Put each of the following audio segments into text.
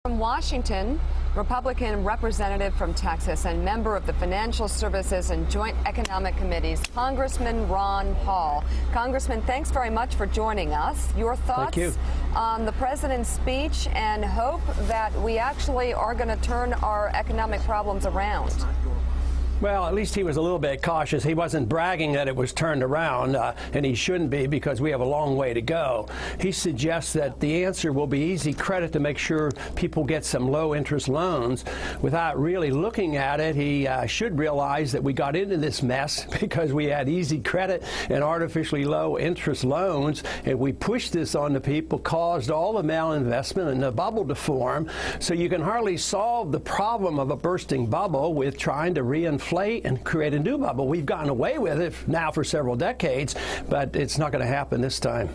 From Washington, Republican representative from Texas and member of the Financial Services and Joint Economic Committees, Congressman Ron Paul. Congressman, thanks very much for joining us. Your thoughts on the president's speech and hope that we actually are going to turn our economic problems around? Well, at least he was a little bit cautious. He wasn't bragging that it was turned around, and he shouldn't be, because we have a long way to go. He suggests that the answer will be easy credit to make sure people get some low-interest loans. Without really looking at it, he should realize that we got into this mess because we had easy credit and artificially low-interest loans, and we pushed this on the people, caused all the malinvestment and the bubble to form. So you can hardly solve the problem of a bursting bubble with trying to reinflate and create a new bubble. We've gotten away with it now for several decades, but it's not going to happen this time.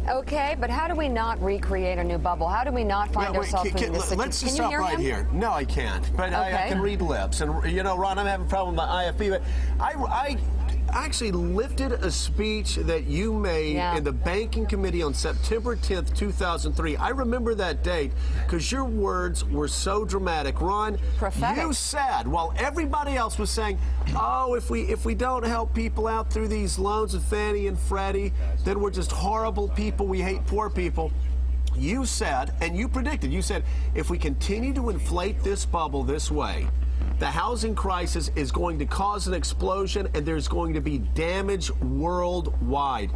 Okay, but how do we not recreate a new bubble? How do we not find ourselves in this situation? Let's just stop right here. No, I can't. But okay. I can read lips. And, you know, Ron, I'm having a problem with my IFB, but I actually lifted a speech that you made in the Banking Committee on September 10th, 2003. I remember that date because your words were so dramatic. Ron, you said, while everybody else was saying, oh, if we don't help people out through these loans with Fannie and Freddie, then we're just horrible people. We hate poor people. You said, and you predicted, you said, if we continue to inflate this bubble this way, the housing crisis is going to cause an explosion, and there's going to be damage worldwide.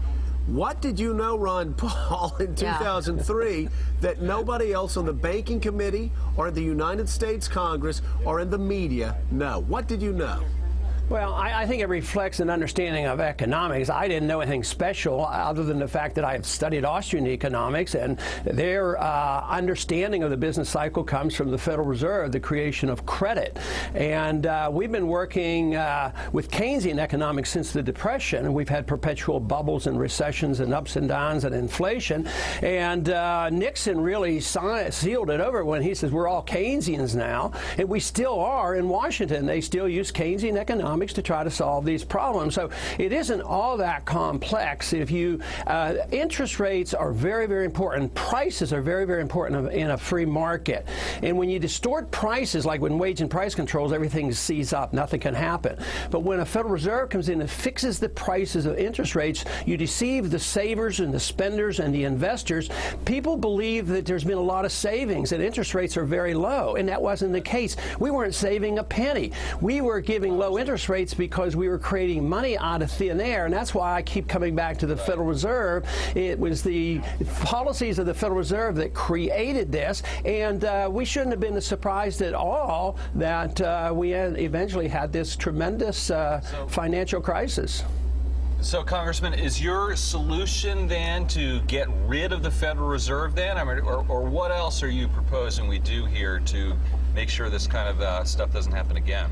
What did you know, Ron Paul, in 2003 that nobody else on the Banking Committee or in the United States Congress or in the media know? What did you know? Well, I think it reflects an understanding of economics. I didn't know anything special other than the fact that I have studied Austrian economics, and their understanding of the business cycle comes from the Federal Reserve, the creation of credit. And we've been working with Keynesian economics since the Depression, and we've had perpetual bubbles and recessions and ups and downs and inflation. And Nixon really sealed it over when he says we're all Keynesians now, and we still are in Washington. They still use Keynesian economics to try to solve these problems. So it isn't all that complex. If you interest rates are very, very important. Prices are very, very important in a free market. And when you distort prices, like when wage and price controls, everything sees up. Nothing can happen. But when a Federal Reserve comes in and fixes the prices of interest rates, you deceive the savers and the spenders and the investors. People believe that there's been a lot of savings and interest rates are very low, and that wasn't the case. We weren't saving a penny. We were giving low interest rates because we were creating money out of thin air, and that's why I keep coming back to the Federal Reserve. It was the policies of the Federal Reserve that created this, and we shouldn't have been surprised at all that we eventually had this tremendous financial crisis. So, Congressman, is your solution then to get rid of the Federal Reserve then? I mean, or what else are you proposing we do here to make sure this kind of stuff doesn't happen again?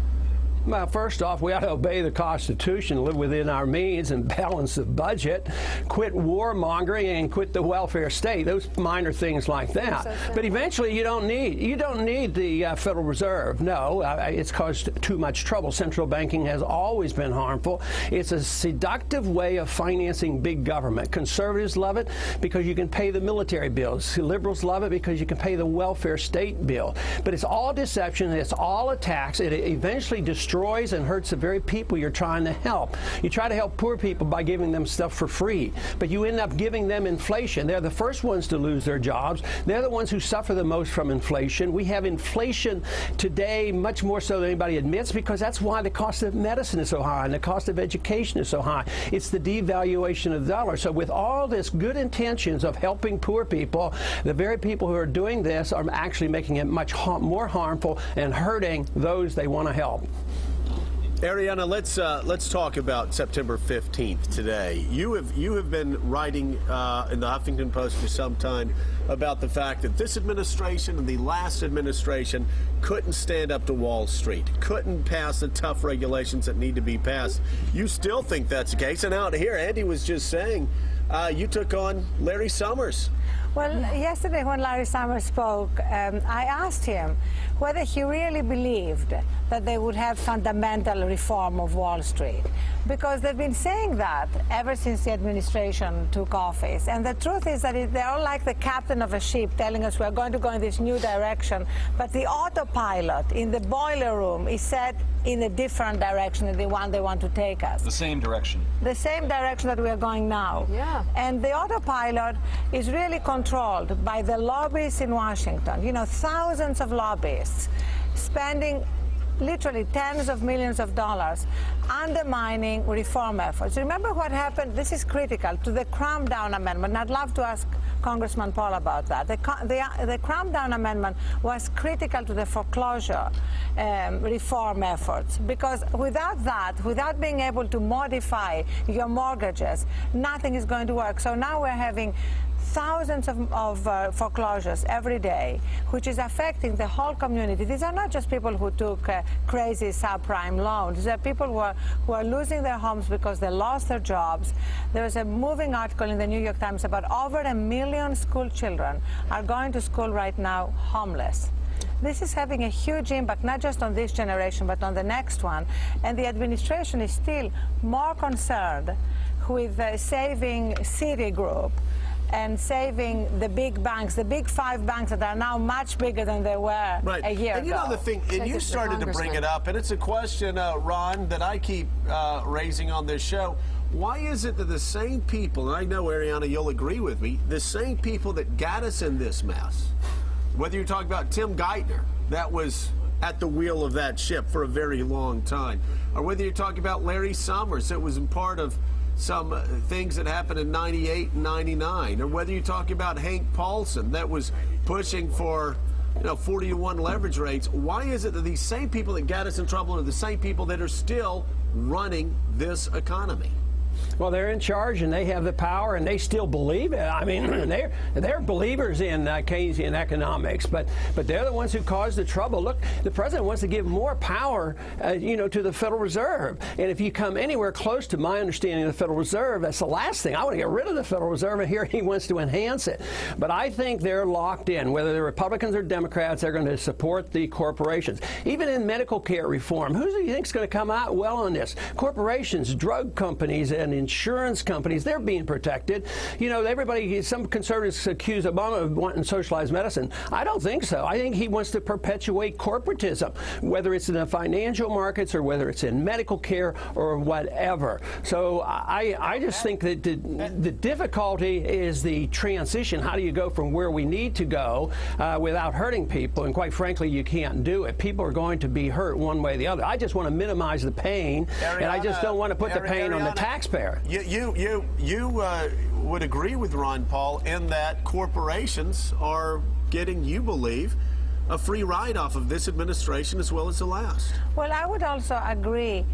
Well, first off, we ought to obey the Constitution, live within our means, and balance the budget, quit warmongering, and quit the welfare state. Those minor things like that. But eventually, you don't need the Federal Reserve. No, it's caused too much trouble. Central banking has always been harmful. It's a seductive way of financing big government. Conservatives love it because you can pay the military bills. Liberals love it because you can pay the welfare state bill. But it's all deception. It's all a tax. It eventually destroys and hurts the very people you're trying to help. You try to help poor people by giving them stuff for free, but you end up giving them inflation. They're the first ones to lose their jobs. They're the ones who suffer the most from inflation. We have inflation today much more so than anybody admits, because that's why the cost of medicine is so high and the cost of education is so high. It's the devaluation of the dollar. So with all this good intentions of helping poor people, the very people who are doing this are actually making it much more harmful and hurting those they want to help. Ariana, let's talk about September 15th today. You have been writing in the Huffington Post for some time about the fact that this administration and the last administration couldn't stand up to Wall Street, couldn't pass the tough regulations that need to be passed. You still think that's the case? And out here, Andy was just saying you took on Larry Summers. Well, yesterday when Larry Summers spoke, I asked him whether he really believed that they would have fundamental reform of Wall Street, because they've been saying that ever since the administration took office. And the truth is that they're all like the captain of a ship telling us we're going to go in this new direction, but the autopilot in the boiler room is set in a different direction than the one they want to take us. The same direction. The same direction that we're going now. Yeah. And the autopilot is really controlled by the lobbyists in Washington. You know, thousands of lobbyists spending literally tens of millions of dollars undermining reform efforts. Remember what happened? This is critical to the Cram-Down Amendment. And I'd love to ask Congressman Paul about that. The Cram-Down Amendment was critical to the foreclosure reform efforts, because without that, without being able to modify your mortgages, nothing is going to work. So now we're having thousands of foreclosures every day, which is affecting the whole community. These are not just people who took crazy subprime loans. These are people who are losing their homes because they lost their jobs. There was a moving article in the New York Times about over 1 million school children are going to school right now homeless. This is having a huge impact, not just on this generation, but on the next one. And the administration is still more concerned with saving Citigroup and saving the big banks, the big 5 banks that are now much bigger than they were a year ago. And you know the thing, and you started to bring it up, and it's a question, Ron, that I keep raising on this show. Why is it that the same people, and I know, Ariana, you'll agree with me, the same people that got us in this mess, whether you're talking about Tim Geithner, that was at the wheel of that ship for a very long time, or whether you're talking about Larry Summers, that was in part of some things that happened in 98 and 99, or whether you talk about Hank Paulson that was pushing for 40-to-1 leverage rates. Why is it that these same people that got us in trouble are the same people that are still running this economy? Well, they're in charge and they have the power and they still believe it. I mean, they're believers in Keynesian economics, but they're the ones who caused the trouble. Look, the president wants to give more power, to the Federal Reserve. And if you come anywhere close to my understanding of the Federal Reserve, that's the last thing. I want to get rid of the Federal Reserve, and here he wants to enhance it. But I think they're locked in. Whether they're Republicans or Democrats, they're going to support the corporations. Even in medical care reform, who do you think is going to come out well on this? Corporations, drug companies, and insurance companies, they're being protected. Some conservatives accuse Obama of wanting socialized medicine. I don't think so. I think he wants to perpetuate corporatism, whether it's in the financial markets or whether it's in medical care or whatever. So I just think that the difficulty is the transition. How do you go from where we need to go without hurting people? And quite frankly, you can't do it. People are going to be hurt one way or the other. I just want to minimize the pain, and I just don't want to put the pain on the taxpayer. You would agree with Ron Paul in that corporations are getting, you believe, a free ride off of this administration as well as the last. Well, I would also agree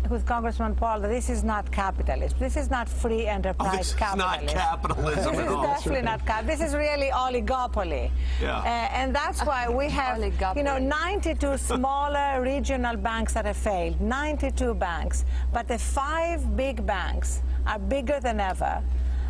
with Congressman Paul that this is not capitalism. This is not free enterprise capitalism. This is not capitalism at all. This is definitely not capitalism. This is really oligopoly. Yeah. And that's why we have 92 smaller regional banks that have failed, 92 banks. But the 5 big banks are bigger than ever.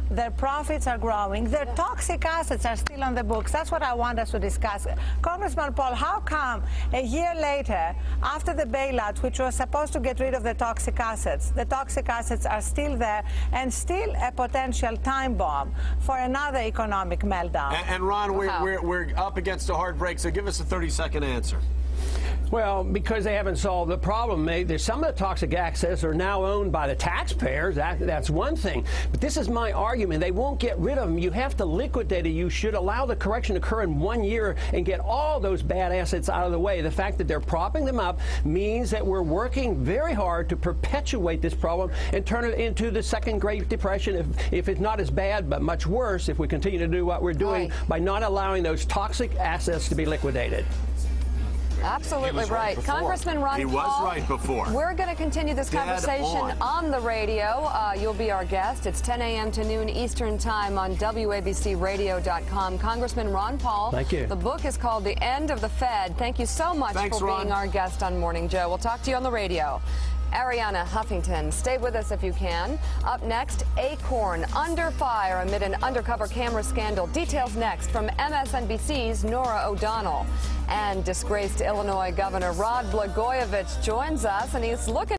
Their profits are growing. Their toxic assets are still on the books. That's what I want us to discuss. Congressman Paul, how come a year later, after the bailout, which was supposed to get rid of the toxic assets are still there and still a potential time bomb for another economic meltdown? And Ron, we're up against a hard break, so give us a 30-second answer. Well, because they haven't solved the problem. Some of the toxic assets are now owned by the taxpayers. That's one thing. But this is my argument. They won't get rid of them. You have to liquidate it. You should allow the correction to occur in 1 year and get all those bad assets out of the way. The fact that they're propping them up means that we're working very hard to perpetuate this problem and turn it into the second Great Depression, if it's not as bad, but much worse if we continue to do what we're doing by not allowing those toxic assets to be liquidated. Absolutely right. Congressman Ron Paul. He was right before. We're going to continue this conversation on the radio. You'll be our guest. It's 10 a.m. to noon Eastern Time on WABCRadio.com. Congressman Ron Paul. Thank you. The book is called The End of the Fed. Thank you so much for being our guest on Morning Joe. We'll talk to you on the radio. Ariana Huffington. Stay with us if you can. Up next, Acorn under fire amid an undercover camera scandal. Details next from MSNBC's Norah O'Donnell. And disgraced Illinois Governor Rod Blagojevich joins us, and he's looking